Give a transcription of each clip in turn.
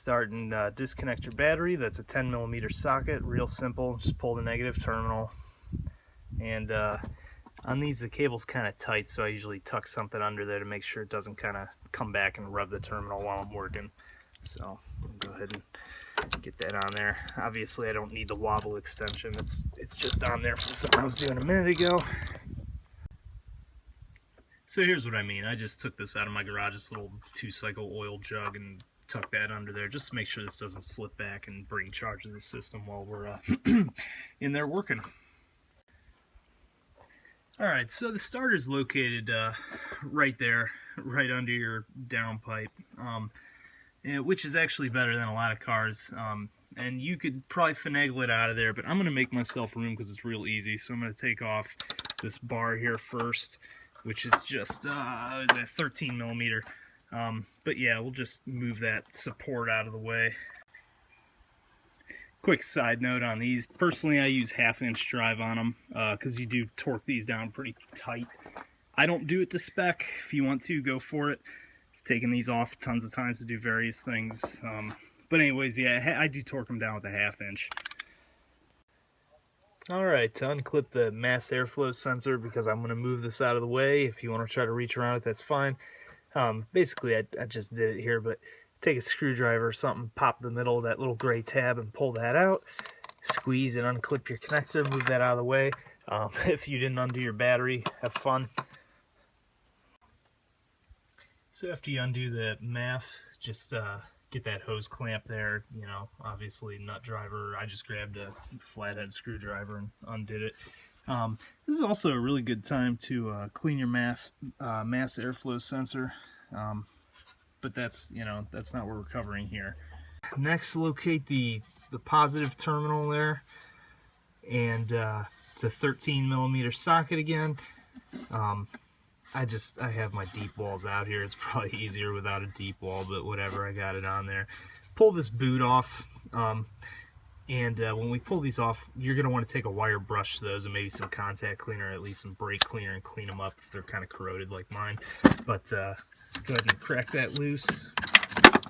start and disconnect your battery. That's a 10mm socket, real simple. Just pull the negative terminal. And on these, the cable's kind of tight, so I usually tuck something under there to make sure it doesn't kind of come back and rub the terminal while I'm working. So I'll go ahead and get that on there. Obviously, I don't need the wobble extension. It's just on there from something I was doing a minute ago. So here's what I mean. I just took this out of my garage, this little 2-cycle oil jug, and tuck that under there just to make sure this doesn't slip back and bring charge to the system while we're in there working. Alright, so the starter's located right there, right under your downpipe, which is actually better than a lot of cars. And you could probably finagle it out of there, but I'm going to make myself room because it's real easy. So I'm going to take off this bar here first, which is just 13mm. But yeah, we'll just move that support out of the way. Quick side note on these. Personally, I use 1/2-inch drive on them because you do torque these down pretty tight. I don't do it to spec. If you want to, go for it. Taken these off tons of times to do various things. But anyways, yeah, I do torque them down with a 1/2-inch. Alright, to unclip the mass airflow sensor, because I'm going to move this out of the way. If you want to try to reach around it, that's fine. Basically, I just did it here, but take a screwdriver or something, pop the middle of that little gray tab and pull that out. Squeeze and unclip your connector, move that out of the way. If you didn't undo your battery, have fun. So after you undo the MAF, just get that hose clamp there, you know, obviously nut driver. I just grabbed a flathead screwdriver and undid it. This is also a really good time to clean your mass airflow sensor. But that's, you know, that's not what we're covering here. Next, locate the positive terminal there, and it's a 13mm socket again. I have my deep walls out here. It's probably easier without a deep wall, but whatever, I got it on there. Pull this boot off, and when we pull these off, you're going to want to take a wire brush to those and maybe some contact cleaner, at least some brake cleaner, and clean them up if they're kind of corroded like mine. But go ahead and crack that loose.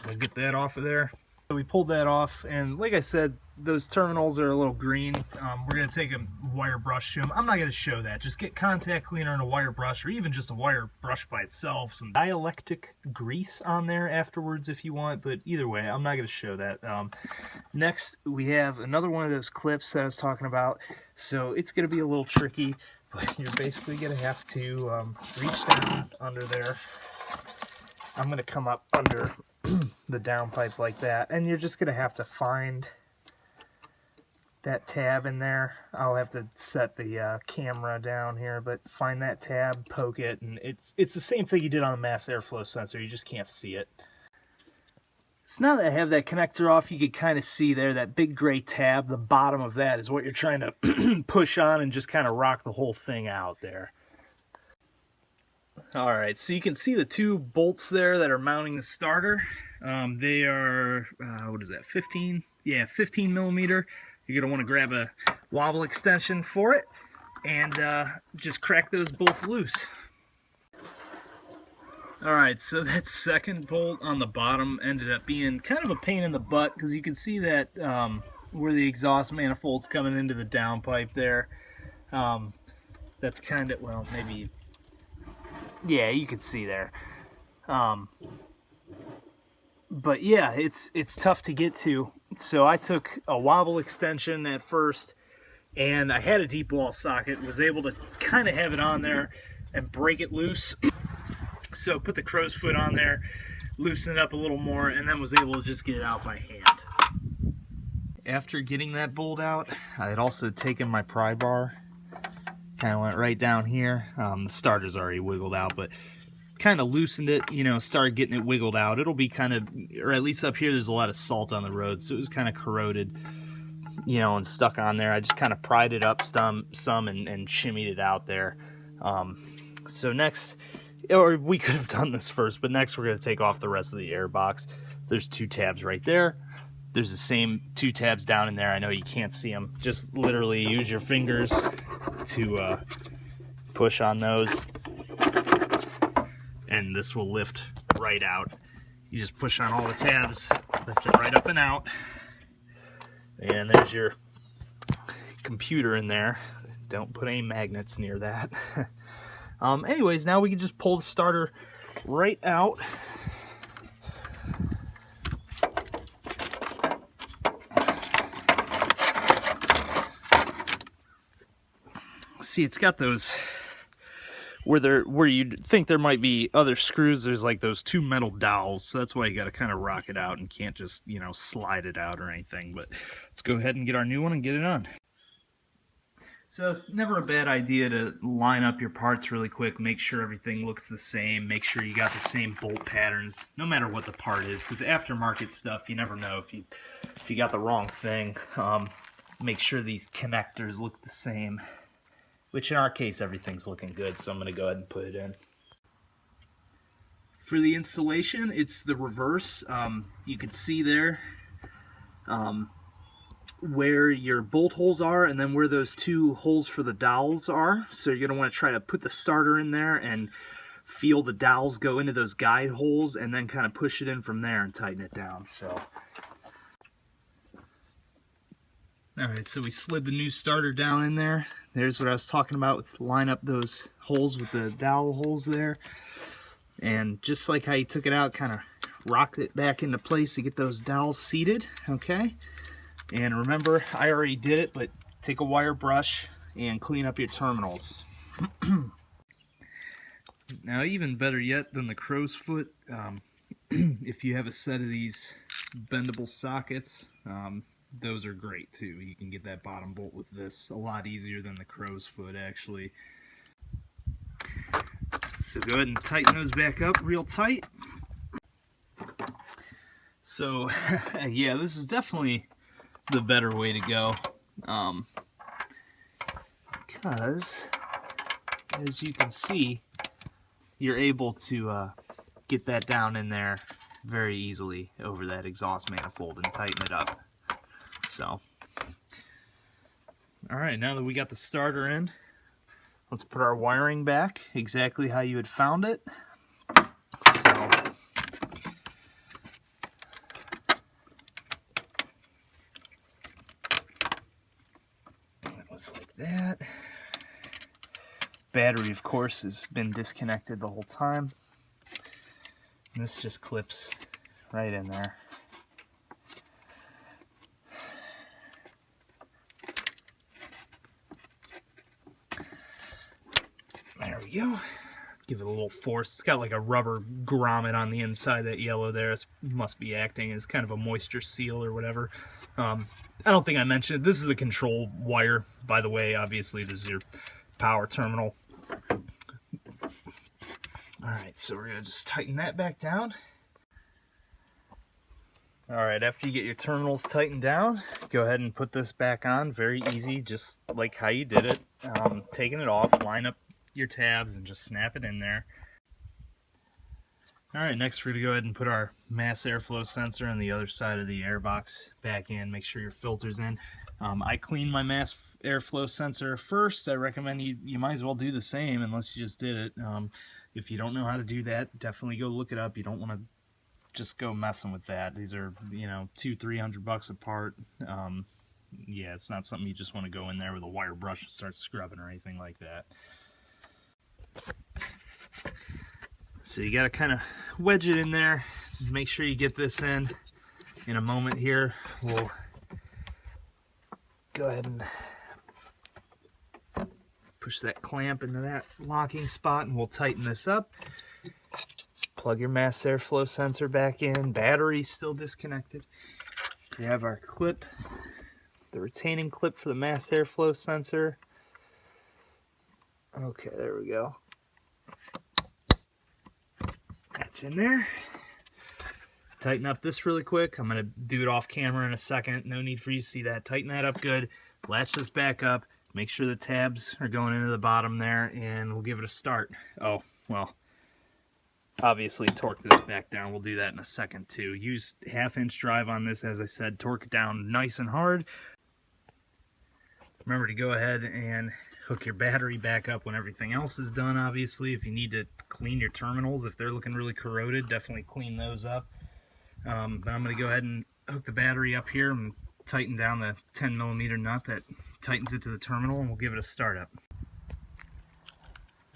We'll get that off of there. So we pulled that off, and like I said, those terminals are a little green. We're going to take a wire brush to them. I'm not going to show that. Just get contact cleaner and a wire brush, or even just a wire brush by itself. Some dielectric grease on there afterwards if you want, but either way, I'm not going to show that. Next, we have another one of those clips that I was talking about. So it's going to be a little tricky, but you're basically going to have to reach down under there. I'm going to come up under the downpipe like that, and you're just going to have to find that tab in there. I'll have to set the camera down here, but find that tab, poke it, and it's the same thing you did on the mass airflow sensor. You just can't see it. So now that I have that connector off, you can kind of see there that big gray tab. The bottom of that is what you're trying to push on and just kind of rock the whole thing out there. Alright, so you can see the two bolts there that are mounting the starter. They are, what is that, 15? Yeah, 15mm. You're going to want to grab a wobble extension for it and just crack those both loose. Alright, so that second bolt on the bottom ended up being kind of a pain in the butt, because you can see that where the exhaust manifold's coming into the downpipe there. That's kind of, well, maybe... yeah, you can see there. But yeah, it's tough to get to. So I took a wobble extension at first, and I had a deep wall socket, was able to kind of have it on there and break it loose. So put the crow's foot on there, loosen it up a little more, and then was able to just get it out by hand. After getting that bolt out, I had also taken my pry bar, kind of went right down here. The starter's already wiggled out, but kind of loosened it, you know, started getting it wiggled out. It'll be kind of, or at least up here there's a lot of salt on the road, so it was kind of corroded, you know, and stuck on there. I just kind of pried it up some and shimmied it out there. So next, or we could have done this first, but next we're going to take off the rest of the airbox. There's two tabs right there. There's the same two tabs down in there. I know you can't see them. Just literally use your fingers to push on those, and this will lift right out. You just push on all the tabs, lift it right up and out, and there's your computer in there. Don't put any magnets near that. Anyways, now we can just pull the starter right out. See, it's got those where you'd think there might be other screws. There's like those two metal dowels, so that's why you got to kind of rock it out and can't just, you know, slide it out or anything. But let's go ahead and get our new one and get it on. So never a bad idea to line up your parts really quick, make sure everything looks the same, make sure you got the same bolt patterns, no matter what the part is, because aftermarket stuff, you never know if you got the wrong thing. Make sure these connectors look the same, which in our case everything's looking good, so I'm going to go ahead and put it in. For the installation, it's the reverse. You can see there where your bolt holes are and then where those two holes for the dowels are. So you're going to want to try to put the starter in there and feel the dowels go into those guide holes and then kind of push it in from there and tighten it down. So, alright, so we slid the new starter down in there. There's what I was talking about, with line up those holes with the dowel holes there. And just like how you took it out, kind of rock it back into place to get those dowels seated, okay? And remember, I already did it, but take a wire brush and clean up your terminals. Now, even better yet than the crow's foot, if you have a set of these bendable sockets, those are great too. You can get that bottom bolt with this a lot easier than the crow's foot, actually. So go ahead and tighten those back up real tight. So yeah, this is definitely the better way to go, because as you can see, you're able to get that down in there very easily over that exhaust manifold and tighten it up. So, alright, now that we got the starter in, let's put our wiring back exactly how you had found it. So, it was like that. Battery, of course, has been disconnected the whole time. And this just clips right in there. There we go. Give it a little force. It's got like a rubber grommet on the inside, that yellow there. It must be acting as kind of a moisture seal or whatever. I don't think I mentioned it. This is the control wire, by the way. Obviously, this is your power terminal. Alright, so we're going to just tighten that back down. Alright, after you get your terminals tightened down, go ahead and put this back on. Very easy, just like how you did it. Taking it off, line up your tabs and just snap it in there. Alright, next we're going to go ahead and put our mass airflow sensor on the other side of the airbox back in. Make sure your filter's in. I cleaned my mass airflow sensor first. I recommend you might as well do the same unless you just did it. If you don't know how to do that, definitely go look it up. You don't want to just go messing with that. These are, you know, $200-300 a part. Yeah, it's not something you just want to go in there with a wire brush and start scrubbing or anything like that. So you got to kind of wedge it in there. Make sure you get this in. In a moment here, we'll go ahead and push that clamp into that locking spot and we'll tighten this up. Plug your mass airflow sensor back in. Battery's still disconnected. We have our clip, the retaining clip for the mass airflow sensor. Okay, there we go. That's in there. Tighten up this really quick. I'm going to do it off camera in a second. No need for you to see that. Tighten that up good. Latch this back up. Make sure the tabs are going into the bottom there, and we'll give it a start. Oh, well, obviously torque this back down. We'll do that in a second too. Use 1/2-inch drive on this, as I said. Torque it down nice and hard. Remember to go ahead and hook your battery back up when everything else is done, obviously. If you need to clean your terminals, if they're looking really corroded, definitely clean those up. But I'm going to go ahead and hook the battery up here and tighten down the 10mm nut that tightens it to the terminal, and we'll give it a start up.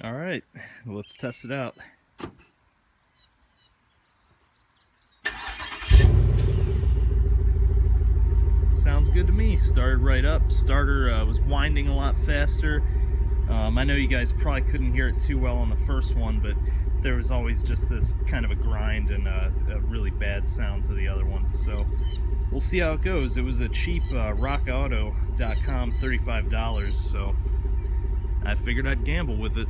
All right, let's test it out. Sounds good to me. Started right up. Starter was winding a lot faster. I know you guys probably couldn't hear it too well on the first one, but there was always just this kind of a grind and a really bad sound to the other one. So we'll see how it goes. It was a cheap rockauto.com $35, so I figured I'd gamble with it.